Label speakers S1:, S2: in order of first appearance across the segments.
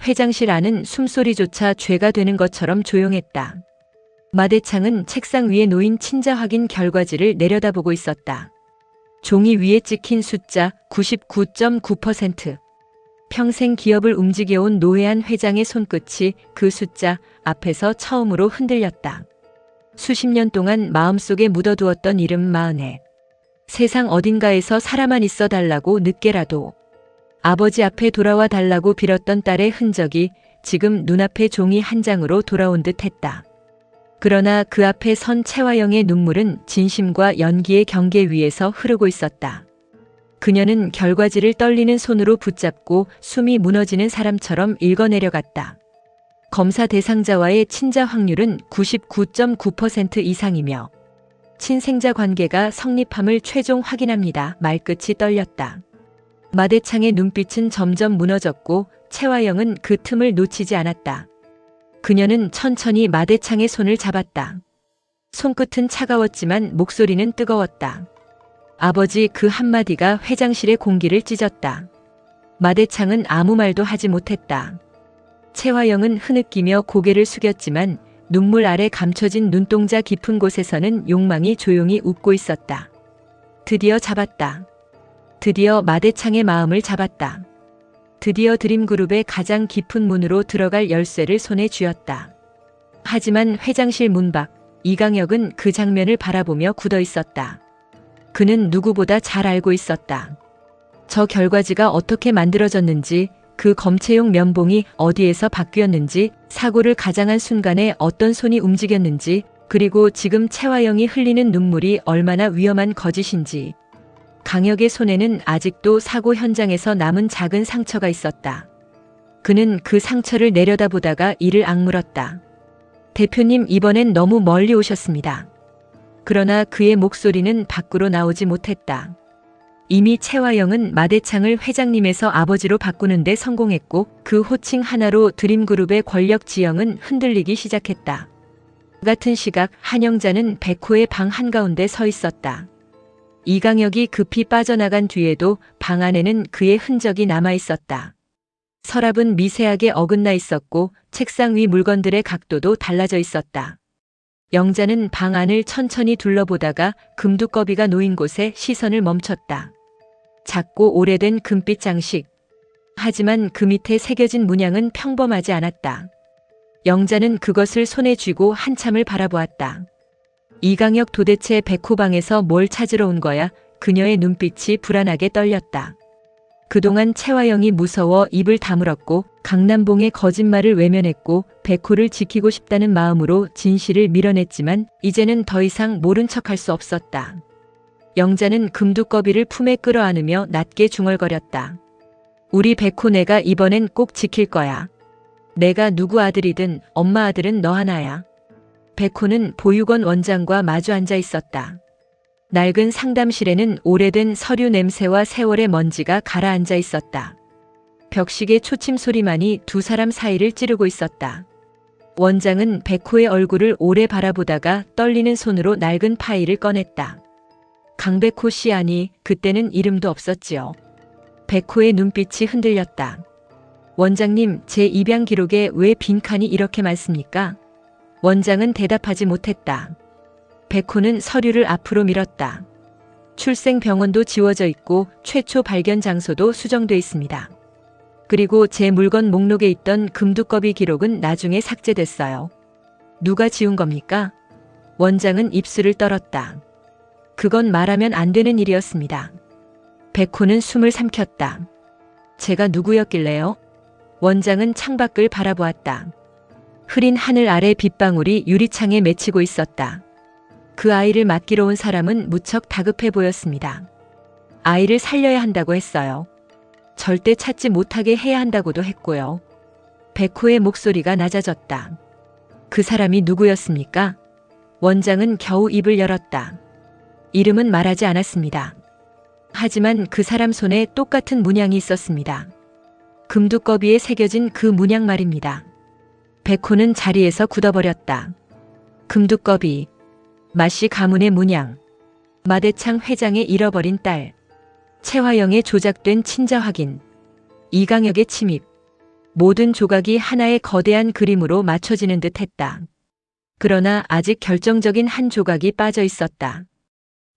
S1: 회장실 안은 숨소리조차 죄가 되는 것처럼 조용했다. 마대창은 책상 위에 놓인 친자 확인 결과지를 내려다보고 있었다. 종이 위에 찍힌 숫자 99.9%. 평생 기업을 움직여온 노회한 회장의 손끝이 그 숫자 앞에서 처음으로 흔들렸다. 수십 년 동안 마음속에 묻어두었던 이름 마흔에. 세상 어딘가에서 살아만 있어 달라고 늦게라도. 아버지 앞에 돌아와 달라고 빌었던 딸의 흔적이 지금 눈앞에 종이 한 장으로 돌아온 듯 했다. 그러나 그 앞에 선 채화영의 눈물은 진심과 연기의 경계 위에서 흐르고 있었다. 그녀는 결과지를 떨리는 손으로 붙잡고 숨이 무너지는 사람처럼 읽어내려갔다. 검사 대상자와의 친자 확률은 99.9% 이상이며 친생자 관계가 성립함을 최종 확인합니다. 말끝이 떨렸다. 마대창의 눈빛은 점점 무너졌고 채화영은 그 틈을 놓치지 않았다. 그녀는 천천히 마대창의 손을 잡았다. 손끝은 차가웠지만 목소리는 뜨거웠다. 아버지, 그 한마디가 회장실의 공기를 찢었다. 마대창은 아무 말도 하지 못했다. 채화영은 흐느끼며 고개를 숙였지만 눈물 아래 감춰진 눈동자 깊은 곳에서는 욕망이 조용히 웃고 있었다. 드디어 잡았다. 드디어 마대창의 마음을 잡았다. 드디어 드림그룹의 가장 깊은 문으로 들어갈 열쇠를 손에 쥐었다. 하지만 회장실 문 밖, 이강혁은 그 장면을 바라보며 굳어 있었다. 그는 누구보다 잘 알고 있었다. 저 결과지가 어떻게 만들어졌는지, 그 검체용 면봉이 어디에서 바뀌었는지, 사고를 가장한 순간에 어떤 손이 움직였는지, 그리고 지금 채화영이 흘리는 눈물이 얼마나 위험한 거짓인지. 강혁의 손에는 아직도 사고 현장에서 남은 작은 상처가 있었다. 그는 그 상처를 내려다보다가 이를 악물었다. 대표님, 이번엔 너무 멀리 오셨습니다. 그러나 그의 목소리는 밖으로 나오지 못했다. 이미 채화영은 마대창을 회장님에서 아버지로 바꾸는 데 성공했고 그 호칭 하나로 드림그룹의 권력 지형은 흔들리기 시작했다. 같은 시각 한영자는 백호의 방 한가운데 서 있었다. 이강혁이 급히 빠져나간 뒤에도 방 안에는 그의 흔적이 남아 있었다. 서랍은 미세하게 어긋나 있었고 책상 위 물건들의 각도도 달라져 있었다. 영자는 방 안을 천천히 둘러보다가 금두꺼비가 놓인 곳에 시선을 멈췄다. 작고 오래된 금빛 장식. 하지만 그 밑에 새겨진 문양은 평범하지 않았다. 영자는 그것을 손에 쥐고 한참을 바라보았다. 이강혁, 도대체 백호방에서 뭘 찾으러 온 거야? 그녀의 눈빛이 불안하게 떨렸다. 그동안 채화영이 무서워 입을 다물었고 강남봉의 거짓말을 외면했고 백호를 지키고 싶다는 마음으로 진실을 밀어냈지만 이제는 더 이상 모른 척할 수 없었다. 영자는 금두꺼비를 품에 끌어안으며 낮게 중얼거렸다. 우리 백호, 내가 이번엔 꼭 지킬 거야. 내가 누구 아들이든 엄마 아들은 너 하나야. 백호는 보육원 원장과 마주 앉아 있었다. 낡은 상담실에는 오래된 서류 냄새와 세월의 먼지가 가라앉아 있었다. 벽식의 초침 소리만이 두 사람 사이를 찌르고 있었다. 원장은 백호의 얼굴을 오래 바라보다가 떨리는 손으로 낡은 파일을 꺼냈다. 강백호 씨, 아니, 그때는 이름도 없었지요. 백호의 눈빛이 흔들렸다. 원장님, 제 입양 기록에 왜 빈칸이 이렇게 많습니까? 원장은 대답하지 못했다. 백호는 서류를 앞으로 밀었다. 출생 병원도 지워져 있고 최초 발견 장소도 수정돼 있습니다. 그리고 제 물건 목록에 있던 금두꺼비 기록은 나중에 삭제됐어요. 누가 지운 겁니까? 원장은 입술을 떨었다. 그건 말하면 안 되는 일이었습니다. 백호는 숨을 삼켰다. 제가 누구였길래요? 원장은 창밖을 바라보았다. 흐린 하늘 아래 빗방울이 유리창에 맺히고 있었다. 그 아이를 맡기러 온 사람은 무척 다급해 보였습니다. 아이를 살려야 한다고 했어요. 절대 찾지 못하게 해야 한다고도 했고요. 백호의 목소리가 낮아졌다. 그 사람이 누구였습니까? 원장은 겨우 입을 열었다. 이름은 말하지 않았습니다. 하지만 그 사람 손에 똑같은 문양이 있었습니다. 금두꺼비에 새겨진 그 문양 말입니다. 백호는 자리에서 굳어버렸다. 금두꺼비, 마씨 가문의 문양, 마대창 회장의 잃어버린 딸, 채화영의 조작된 친자 확인, 이강혁의 침입. 모든 조각이 하나의 거대한 그림으로 맞춰지는 듯 했다. 그러나 아직 결정적인 한 조각이 빠져 있었다.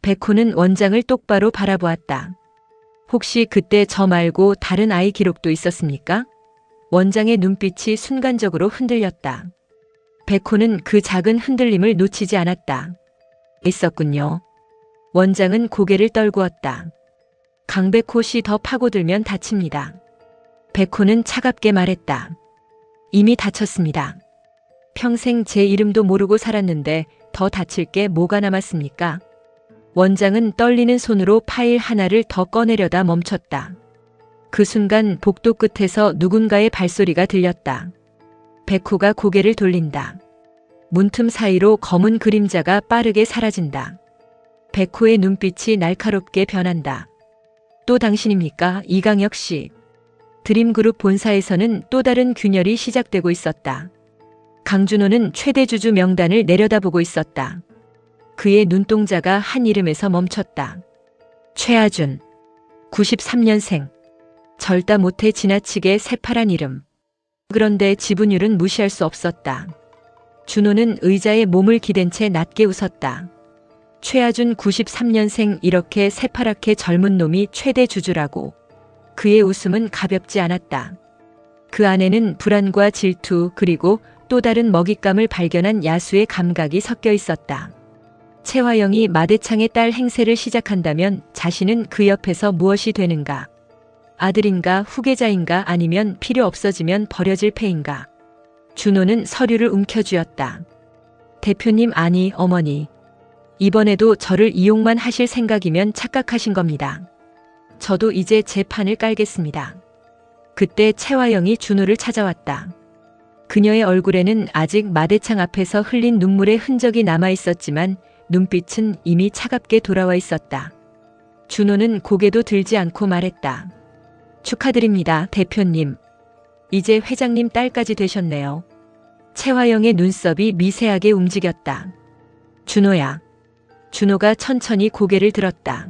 S1: 백호는 원장을 똑바로 바라보았다. 혹시 그때 저 말고 다른 아이 기록도 있었습니까? 원장의 눈빛이 순간적으로 흔들렸다. 백호는 그 작은 흔들림을 놓치지 않았다. 있었군요. 원장은 고개를 떨구었다. 강백호 씨 더 파고들면 다칩니다. 백호는 차갑게 말했다. 이미 다쳤습니다. 평생 제 이름도 모르고 살았는데 더 다칠 게 뭐가 남았습니까? 원장은 떨리는 손으로 파일 하나를 더 꺼내려다 멈췄다. 그 순간 복도 끝에서 누군가의 발소리가 들렸다. 백호가 고개를 돌린다. 문틈 사이로 검은 그림자가 빠르게 사라진다. 백호의 눈빛이 날카롭게 변한다. 또 당신입니까, 이강혁 씨? 드림그룹 본사에서는 또 다른 균열이 시작되고 있었다. 강준호는 최대 주주 명단을 내려다보고 있었다. 그의 눈동자가 한 이름에서 멈췄다. 최하준. 93년생. 절다 못해 지나치게 새파란 이름. 그런데 지분율은 무시할 수 없었다. 준호는 의자에 몸을 기댄 채 낮게 웃었다. 최하준 93년생, 이렇게 새파랗게 젊은 놈이 최대 주주라고. 그의 웃음은 가볍지 않았다. 그 안에는 불안과 질투, 그리고 또 다른 먹잇감을 발견한 야수의 감각이 섞여 있었다. 최화영이 마대창의 딸 행세를 시작한다면 자신은 그 옆에서 무엇이 되는가? 아들인가, 후계자인가, 아니면 필요 없어지면 버려질 패인가? 준호는 서류를 움켜쥐었다. 대표님, 아니 어머니. 이번에도 저를 이용만 하실 생각이면 착각하신 겁니다. 저도 이제 제 판을 깔겠습니다. 그때 최화영이 준호를 찾아왔다. 그녀의 얼굴에는 아직 마대창 앞에서 흘린 눈물의 흔적이 남아 있었지만 눈빛은 이미 차갑게 돌아와 있었다. 준호는 고개도 들지 않고 말했다. 축하드립니다, 대표님. 이제 회장님 딸까지 되셨네요. 최화영의 눈썹이 미세하게 움직였다. 준호야. 준호가 천천히 고개를 들었다.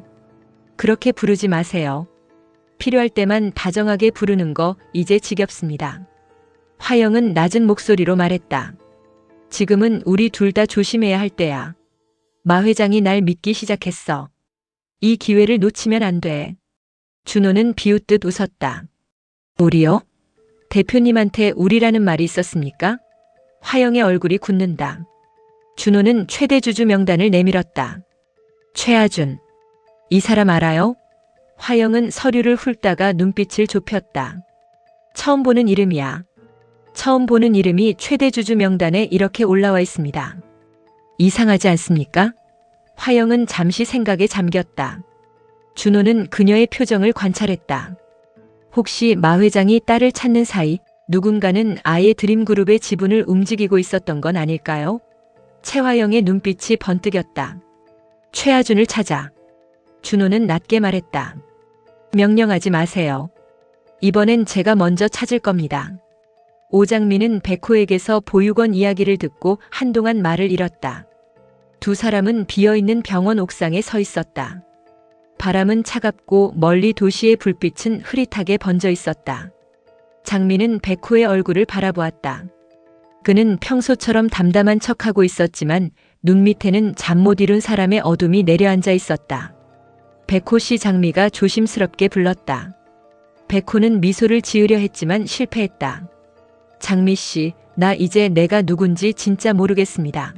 S1: 그렇게 부르지 마세요. 필요할 때만 다정하게 부르는 거 이제 지겹습니다. 화영은 낮은 목소리로 말했다. 지금은 우리 둘 다 조심해야 할 때야. 마 회장이 날 믿기 시작했어. 이 기회를 놓치면 안 돼. 준호는 비웃듯 웃었다. 우리요? 대표님한테 우리라는 말이 있었습니까? 화영의 얼굴이 굳는다. 준호는 최대 주주 명단을 내밀었다. 최하준. 이 사람 알아요? 화영은 서류를 훑다가 눈빛을 좁혔다. 처음 보는 이름이야. 처음 보는 이름이 최대 주주 명단에 이렇게 올라와 있습니다. 이상하지 않습니까? 화영은 잠시 생각에 잠겼다. 준호는 그녀의 표정을 관찰했다. 혹시 마 회장이 딸을 찾는 사이 누군가는 아예 드림그룹의 지분을 움직이고 있었던 건 아닐까요? 최화영의 눈빛이 번뜩였다. 최하준을 찾아. 준호는 낮게 말했다. 명령하지 마세요. 이번엔 제가 먼저 찾을 겁니다. 오장민은 백호에게서 보육원 이야기를 듣고 한동안 말을 잃었다. 두 사람은 비어있는 병원 옥상에 서 있었다. 바람은 차갑고 멀리 도시의 불빛은 흐릿하게 번져 있었다. 장민은 백호의 얼굴을 바라보았다. 그는 평소처럼 담담한 척하고 있었지만 눈 밑에는 잠 못 이룬 사람의 어둠이 내려앉아 있었다. 백호 씨, 장미가 조심스럽게 불렀다. 백호는 미소를 지으려 했지만 실패했다. 장미 씨, 나 이제 내가 누군지 진짜 모르겠습니다.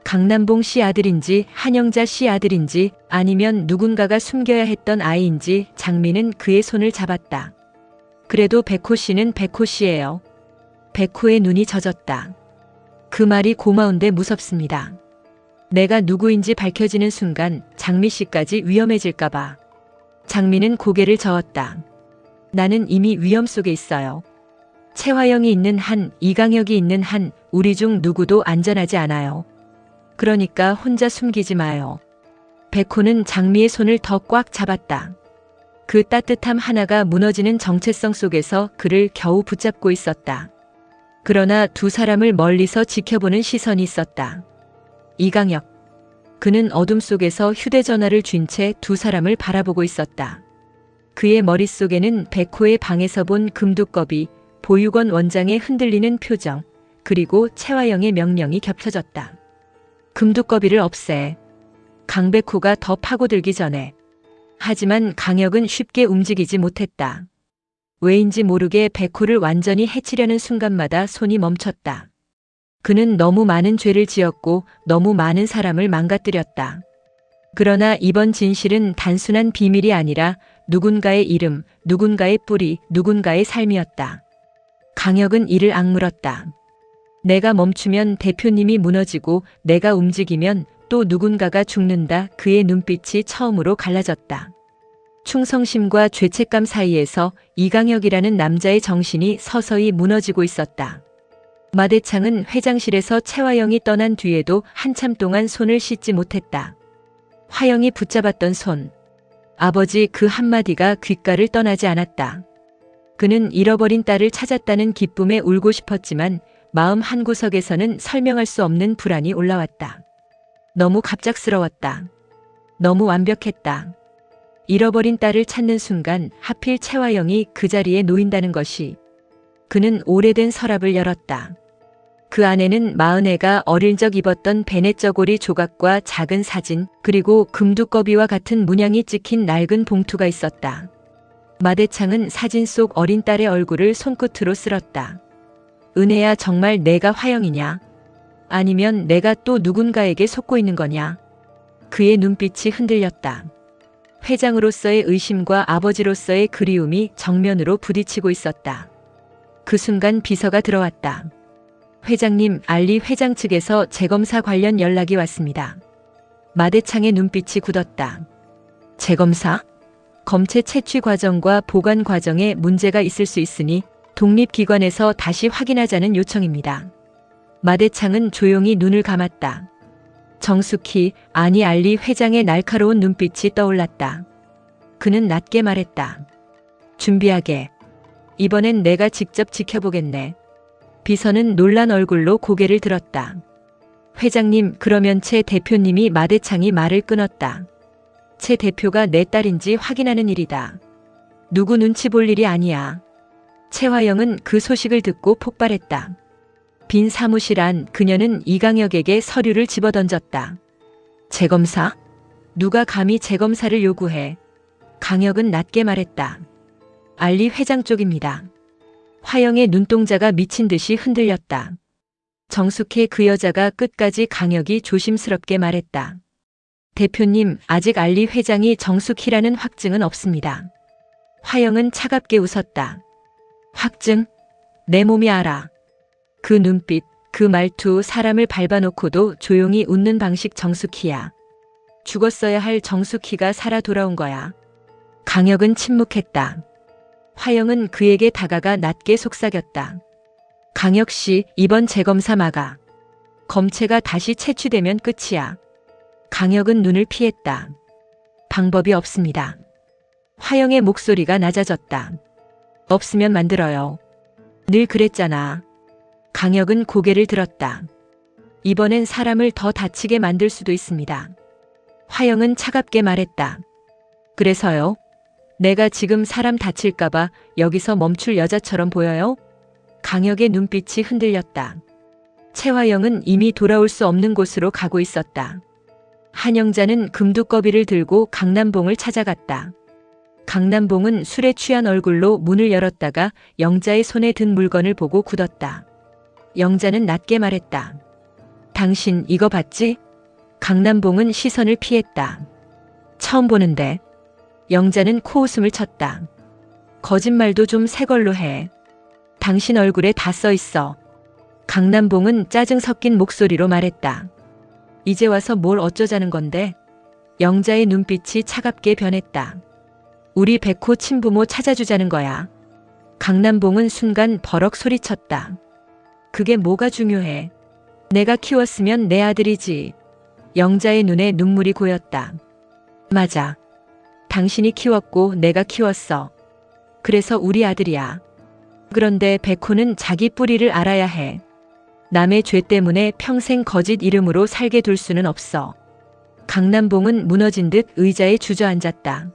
S1: 강남봉 씨 아들인지 한영자 씨 아들인지 아니면 누군가가 숨겨야 했던 아이인지. 장미는 그의 손을 잡았다. 그래도 백호 씨는 백호 씨예요. 백호의 눈이 젖었다. 그 말이 고마운데 무섭습니다. 내가 누구인지 밝혀지는 순간 장미 씨까지 위험해질까봐. 장미는 고개를 저었다. 나는 이미 위험 속에 있어요. 최화영이 있는 한, 이강혁이 있는 한, 우리 중 누구도 안전하지 않아요. 그러니까 혼자 숨기지 마요. 백호는 장미의 손을 더 꽉 잡았다. 그 따뜻함 하나가 무너지는 정체성 속에서 그를 겨우 붙잡고 있었다. 그러나 두 사람을 멀리서 지켜보는 시선이 있었다. 이강혁. 그는 어둠 속에서 휴대전화를 쥔 채 두 사람을 바라보고 있었다. 그의 머릿속에는 백호의 방에서 본 금두꺼비, 보육원 원장의 흔들리는 표정, 그리고 채화영의 명령이 겹쳐졌다. 금두꺼비를 없애. 강백호가 더 파고들기 전에. 하지만 강혁은 쉽게 움직이지 못했다. 왜인지 모르게 백호를 완전히 해치려는 순간마다 손이 멈췄다. 그는 너무 많은 죄를 지었고 너무 많은 사람을 망가뜨렸다. 그러나 이번 진실은 단순한 비밀이 아니라 누군가의 이름, 누군가의 뿌리, 누군가의 삶이었다. 강혁은 이를 악물었다. 내가 멈추면 대표님이 무너지고 내가 움직이면 또 누군가가 죽는다. 그의 눈빛이 처음으로 갈라졌다. 충성심과 죄책감 사이에서 이강혁이라는 남자의 정신이 서서히 무너지고 있었다. 마대창은 회장실에서 채화영이 떠난 뒤에도 한참 동안 손을 씻지 못했다. 화영이 붙잡았던 손. 아버지 그 한마디가 귓가를 떠나지 않았다. 그는 잃어버린 딸을 찾았다는 기쁨에 울고 싶었지만 마음 한구석에서는 설명할 수 없는 불안이 올라왔다. 너무 갑작스러웠다. 너무 완벽했다. 잃어버린 딸을 찾는 순간 하필 채화영이 그 자리에 놓인다는 것이. 그는 오래된 서랍을 열었다. 그 안에는 마흔애가 어릴 적 입었던 베넷 저고리 조각과 작은 사진, 그리고 금두꺼비와 같은 문양이 찍힌 낡은 봉투가 있었다. 마대창은 사진 속 어린 딸의 얼굴을 손끝으로 쓸었다. 은혜야, 정말 내가 화영이냐? 아니면 내가 또 누군가에게 속고 있는 거냐? 그의 눈빛이 흔들렸다. 회장으로서의 의심과 아버지로서의 그리움이 정면으로 부딪히고 있었다. 그 순간 비서가 들어왔다. 회장님, 알리 회장 측에서 재검사 관련 연락이 왔습니다. 마대창의 눈빛이 굳었다. 재검사? 검체 채취 과정과 보관 과정에 문제가 있을 수 있으니 독립기관에서 다시 확인하자는 요청입니다. 마대창은 조용히 눈을 감았다. 정숙희, 아니 알리 회장의 날카로운 눈빛이 떠올랐다. 그는 낮게 말했다. 준비하게. 이번엔 내가 직접 지켜보겠네. 비서는 놀란 얼굴로 고개를 들었다. 회장님, 그러면 채 대표님이 마대창이 말을 끊었다. 채 대표가 내 딸인지 확인하는 일이다. 누구 눈치 볼 일이 아니야. 채화영은 그 소식을 듣고 폭발했다. 빈 사무실 안 그녀는 이강혁에게 서류를 집어던졌다. 재검사? 누가 감히 재검사를 요구해? 강혁은 낮게 말했다. 알리 회장 쪽입니다. 화영의 눈동자가 미친 듯이 흔들렸다. 정숙해 그 여자가 끝까지 강혁이 조심스럽게 말했다. 대표님, 아직 알리 회장이 정숙희라는 확증은 없습니다. 화영은 차갑게 웃었다. 확증? 내 몸이 알아. 그 눈빛, 그 말투, 사람을 밟아놓고도 조용히 웃는 방식 정숙희야. 죽었어야 할 정숙희가 살아 돌아온 거야. 강혁은 침묵했다. 화영은 그에게 다가가 낮게 속삭였다. 강혁 씨, 이번 재검사 막아. 검체가 다시 채취되면 끝이야. 강혁은 눈을 피했다. 방법이 없습니다. 화영의 목소리가 낮아졌다. 없으면 만들어요. 늘 그랬잖아. 강혁은 고개를 들었다. 이번엔 사람을 더 다치게 만들 수도 있습니다. 화영은 차갑게 말했다. 그래서요? 내가 지금 사람 다칠까봐 여기서 멈출 여자처럼 보여요? 강혁의 눈빛이 흔들렸다. 채화영은 이미 돌아올 수 없는 곳으로 가고 있었다. 한영자는 금두꺼비를 들고 강남봉을 찾아갔다. 강남봉은 술에 취한 얼굴로 문을 열었다가 영자의 손에 든 물건을 보고 굳었다. 영자는 낮게 말했다. 당신 이거 봤지? 강남봉은 시선을 피했다. 처음 보는데. 영자는 코웃음을 쳤다. 거짓말도 좀 새 걸로 해. 당신 얼굴에 다 써 있어. 강남봉은 짜증 섞인 목소리로 말했다. 이제 와서 뭘 어쩌자는 건데? 영자의 눈빛이 차갑게 변했다. 우리 백호 친부모 찾아주자는 거야. 강남봉은 순간 버럭 소리쳤다. 그게 뭐가 중요해? 내가 키웠으면 내 아들이지. 영자의 눈에 눈물이 고였다. 맞아. 당신이 키웠고 내가 키웠어. 그래서 우리 아들이야. 그런데 백호는 자기 뿌리를 알아야 해. 남의 죄 때문에 평생 거짓 이름으로 살게 둘 수는 없어. 강남봉은 무너진 듯 의자에 주저앉았다.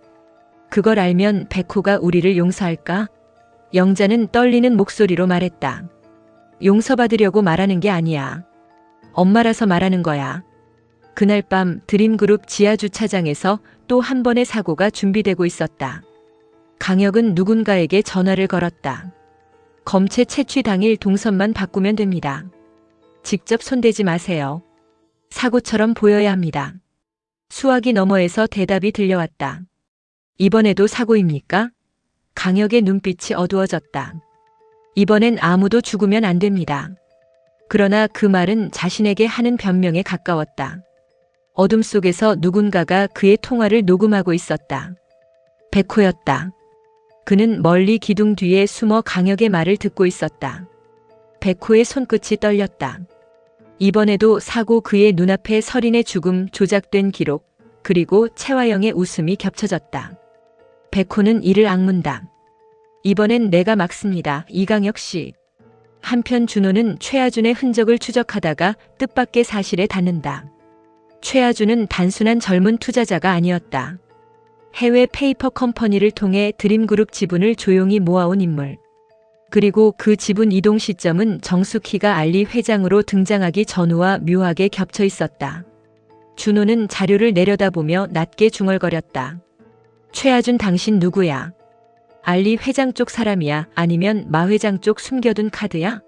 S1: 그걸 알면 백호가 우리를 용서할까? 영자는 떨리는 목소리로 말했다. 용서받으려고 말하는 게 아니야. 엄마라서 말하는 거야. 그날 밤 드림그룹 지하주차장에서 또 한 번의 사고가 준비되고 있었다. 강혁은 누군가에게 전화를 걸었다. 검체 채취 당일 동선만 바꾸면 됩니다. 직접 손대지 마세요. 사고처럼 보여야 합니다. 수화기 너머에서 대답이 들려왔다. 이번에도 사고입니까? 강혁의 눈빛이 어두워졌다. 이번엔 아무도 죽으면 안 됩니다. 그러나 그 말은 자신에게 하는 변명에 가까웠다. 어둠 속에서 누군가가 그의 통화를 녹음하고 있었다. 백호였다. 그는 멀리 기둥 뒤에 숨어 강혁의 말을 듣고 있었다. 백호의 손끝이 떨렸다. 이번에도 사고 그의 눈앞에 서린의 죽음, 조작된 기록, 그리고 채화영의 웃음이 겹쳐졌다. 백호는 이를 악문다. 이번엔 내가 막습니다. 이강혁 씨. 한편 준호는 최하준의 흔적을 추적하다가 뜻밖의 사실에 닿는다. 최하준은 단순한 젊은 투자자가 아니었다. 해외 페이퍼 컴퍼니를 통해 드림그룹 지분을 조용히 모아온 인물. 그리고 그 지분 이동 시점은 정숙희가 알리 회장으로 등장하기 전후와 묘하게 겹쳐 있었다. 준호는 자료를 내려다보며 낮게 중얼거렸다. 최하준 당신 누구야? 알리 회장 쪽 사람이야? 아니면 마 회장 쪽 숨겨둔 카드야?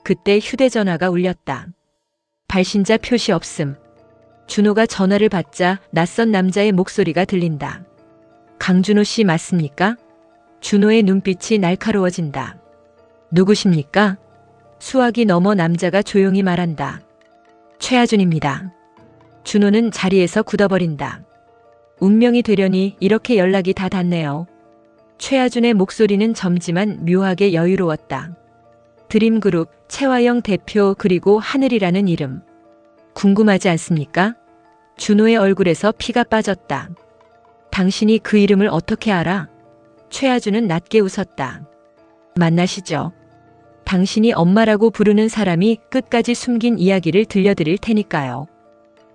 S1: 그때 휴대전화가 울렸다. 발신자 표시 없음. 준호가 전화를 받자 낯선 남자의 목소리가 들린다. 강준호 씨 맞습니까? 준호의 눈빛이 날카로워진다. 누구십니까? 수화기 너머 남자가 조용히 말한다. 최하준입니다. 준호는 자리에서 굳어버린다. 운명이 되려니 이렇게 연락이 다 닿네요. 최하준의 목소리는 젊지만 묘하게 여유로웠다. 드림그룹, 채화영 대표 그리고 하늘이라는 이름. 궁금하지 않습니까? 준호의 얼굴에서 피가 빠졌다. 당신이 그 이름을 어떻게 알아? 최하준은 낮게 웃었다. 만나시죠. 당신이 엄마라고 부르는 사람이 끝까지 숨긴 이야기를 들려드릴 테니까요.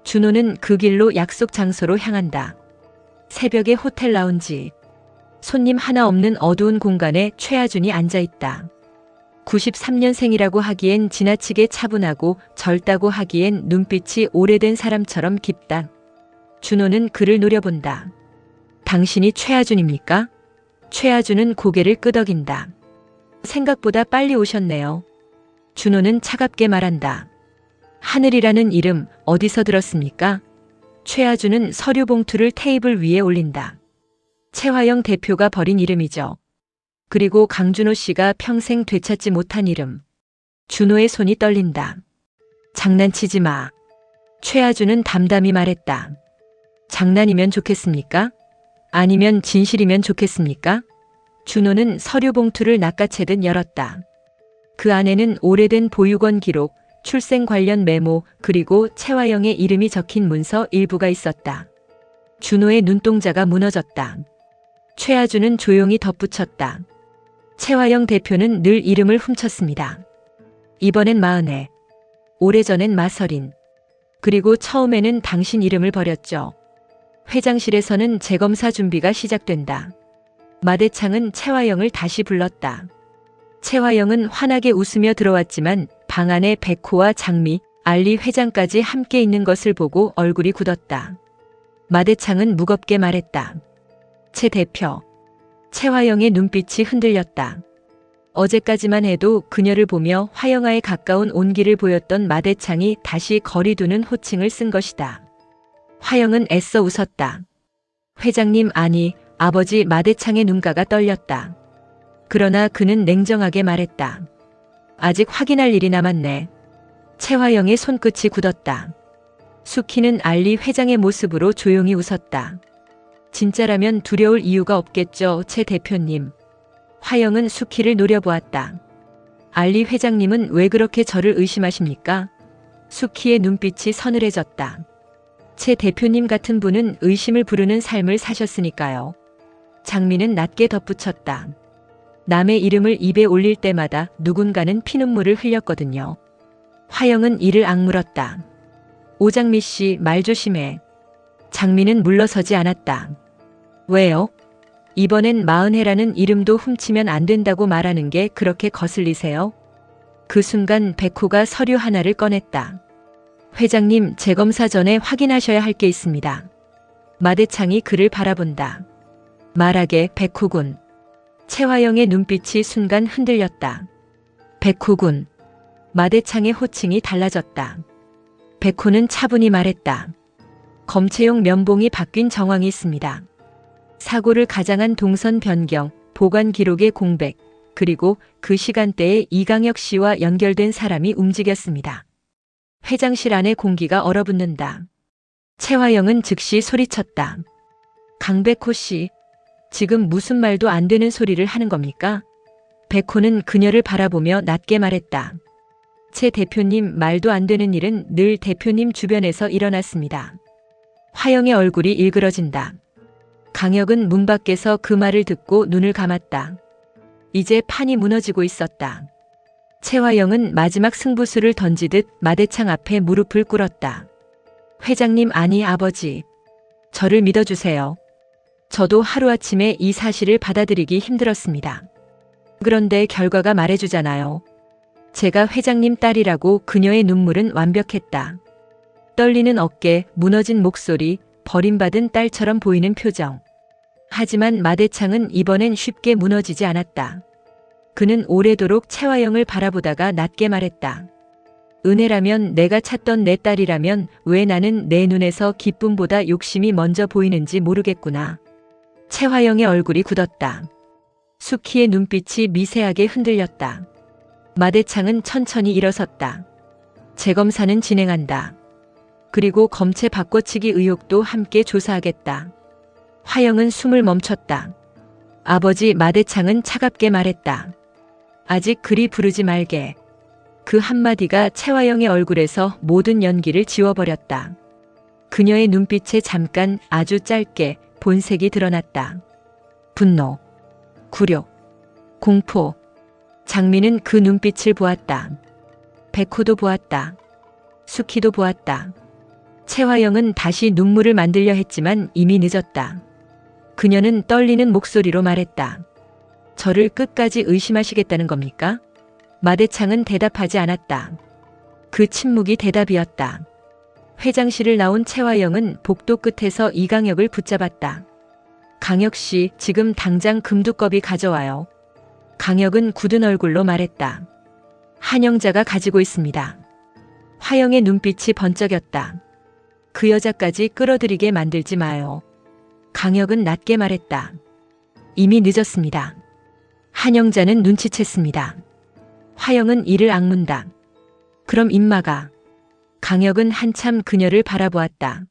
S1: 준호는 그 길로 약속 장소로 향한다. 새벽의 호텔 라운지. 손님 하나 없는 어두운 공간에 최하준이 앉아있다. 93년생이라고 하기엔 지나치게 차분하고 젊다고 하기엔 눈빛이 오래된 사람처럼 깊다. 준호는 그를 노려본다. 당신이 최하준입니까? 최하준은 고개를 끄덕인다. 생각보다 빨리 오셨네요. 준호는 차갑게 말한다. 하늘이라는 이름 어디서 들었습니까? 최하준은 서류 봉투를 테이블 위에 올린다. 채화영 대표가 버린 이름이죠. 그리고 강준호 씨가 평생 되찾지 못한 이름. 준호의 손이 떨린다. 장난치지 마. 최하준은 담담히 말했다. 장난이면 좋겠습니까? 아니면 진실이면 좋겠습니까? 준호는 서류 봉투를 낚아채듯 열었다. 그 안에는 오래된 보육원 기록, 출생 관련 메모, 그리고 채화영의 이름이 적힌 문서 일부가 있었다. 준호의 눈동자가 무너졌다. 최하준은 조용히 덧붙였다. 채화영 대표는 늘 이름을 훔쳤습니다. 이번엔 마흔에, 오래전엔 마서린, 그리고 처음에는 당신 이름을 버렸죠. 회장실에서는 재검사 준비가 시작된다. 마대창은 채화영을 다시 불렀다. 채화영은 환하게 웃으며 들어왔지만 방 안에 백호와 장미, 알리 회장까지 함께 있는 것을 보고 얼굴이 굳었다. 마대창은 무겁게 말했다. 채 대표. 채화영의 눈빛이 흔들렸다. 어제까지만 해도 그녀를 보며 화영아에 가까운 온기를 보였던 마대창이 다시 거리두는 호칭을 쓴 것이다. 화영은 애써 웃었다. 회장님 아니 아버지. 마대창의 눈가가 떨렸다. 그러나 그는 냉정하게 말했다. 아직 확인할 일이 남았네. 채화영의 손끝이 굳었다. 수키는 알리 회장의 모습으로 조용히 웃었다. 진짜라면 두려울 이유가 없겠죠, 채 대표님. 화영은 수키를 노려보았다. 알리 회장님은 왜 그렇게 저를 의심하십니까? 수키의 눈빛이 서늘해졌다. 채 대표님 같은 분은 의심을 부르는 삶을 사셨으니까요. 장미는 낮게 덧붙였다. 남의 이름을 입에 올릴 때마다 누군가는 피눈물을 흘렸거든요. 화영은 이를 악물었다. 오장미 씨, 말 조심해. 장미는 물러서지 않았다. 왜요? 이번엔 마은혜라는 이름도 훔치면 안 된다고 말하는 게 그렇게 거슬리세요? 그 순간 백호가 서류 하나를 꺼냈다. 회장님, 재검사 전에 확인하셔야 할 게 있습니다. 마대창이 그를 바라본다. 말하게, 백호군. 최화영의 눈빛이 순간 흔들렸다. 백호군. 마대창의 호칭이 달라졌다. 백호는 차분히 말했다. 검체용 면봉이 바뀐 정황이 있습니다. 사고를 가장한 동선 변경, 보관 기록의 공백, 그리고 그 시간대에 이강혁 씨와 연결된 사람이 움직였습니다. 회장실 안의 공기가 얼어붙는다. 최화영은 즉시 소리쳤다. 강백호 씨, 지금 무슨 말도 안 되는 소리를 하는 겁니까? 백호는 그녀를 바라보며 낮게 말했다. 최 대표님, 말도 안 되는 일은 늘 대표님 주변에서 일어났습니다. 화영의 얼굴이 일그러진다. 강혁은 문 밖에서 그 말을 듣고 눈을 감았다. 이제 판이 무너지고 있었다. 최화영은 마지막 승부수를 던지듯 마대창 앞에 무릎을 꿇었다. 회장님, 아니 아버지. 저를 믿어주세요. 저도 하루아침에 이 사실을 받아들이기 힘들었습니다. 그런데 결과가 말해주잖아요. 제가 회장님 딸이라고. 그녀의 눈물은 완벽했다. 떨리는 어깨, 무너진 목소리, 버림받은 딸처럼 보이는 표정. 하지만 마대창은 이번엔 쉽게 무너지지 않았다. 그는 오래도록 최화영을 바라보다가 낮게 말했다. 은혜라면, 내가 찾던 내 딸이라면 왜 나는 내 눈에서 기쁨보다 욕심이 먼저 보이는지 모르겠구나. 최화영의 얼굴이 굳었다. 수키의 눈빛이 미세하게 흔들렸다. 마대창은 천천히 일어섰다. 재검사는 진행한다. 그리고 검체 바꿔치기 의혹도 함께 조사하겠다. 화영은 숨을 멈췄다. 아버지, 마대창은 차갑게 말했다. 아직 그리 부르지 말게. 그 한마디가 최화영의 얼굴에서 모든 연기를 지워버렸다. 그녀의 눈빛에 잠깐, 아주 짧게 본색이 드러났다. 분노, 굴욕, 공포. 장미는 그 눈빛을 보았다. 백호도 보았다. 수키도 보았다. 최화영은 다시 눈물을 만들려 했지만 이미 늦었다. 그녀는 떨리는 목소리로 말했다. 저를 끝까지 의심하시겠다는 겁니까? 마대창은 대답하지 않았다. 그 침묵이 대답이었다. 회장실을 나온 최화영은 복도 끝에서 이강혁을 붙잡았다. 강혁 씨, 지금 당장 금두꺼비 가져와요. 강혁은 굳은 얼굴로 말했다. 한영자가 가지고 있습니다. 화영의 눈빛이 번쩍였다. 그 여자까지 끌어들이게 만들지 마요. 강혁은 낮게 말했다. 이미 늦었습니다. 한영자는 눈치챘습니다. 화영은 이를 악문다. 그럼 임마가. 강혁은 한참 그녀를 바라보았다.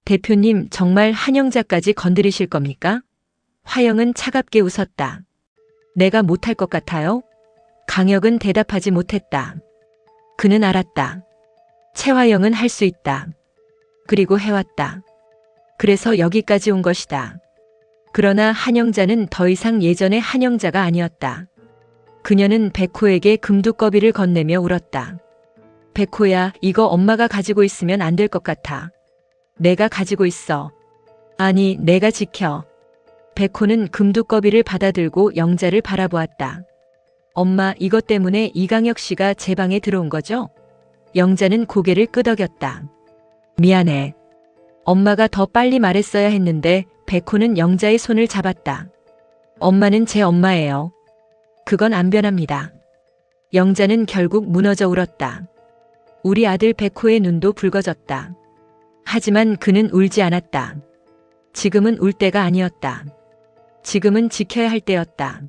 S1: 대표님, 정말 한영자까지 건드리실 겁니까? 화영은 차갑게 웃었다. 내가 못할 것 같아요? 강혁은 대답하지 못했다. 그는 알았다. 최화영은 할 수 있다. 그리고 해왔다. 그래서 여기까지 온 것이다. 그러나 한영자는 더 이상 예전의 한영자가 아니었다. 그녀는 백호에게 금두꺼비를 건네며 울었다. 백호야, 이거 엄마가 가지고 있으면 안 될 것 같아. 내가 가지고 있어. 아니, 내가 지켜. 백호는 금두꺼비를 받아들고 영자를 바라보았다. 엄마, 이것 때문에 이강혁 씨가 제 방에 들어온 거죠? 영자는 고개를 끄덕였다. 미안해. 엄마가 더 빨리 말했어야 했는데. 백호는 영자의 손을 잡았다. 엄마는 제 엄마예요. 그건 안 변합니다. 영자는 결국 무너져 울었다. 우리 아들 백호의 눈도 붉어졌다. 하지만 그는 울지 않았다. 지금은 울 때가 아니었다. 지금은 지켜야 할 때였다.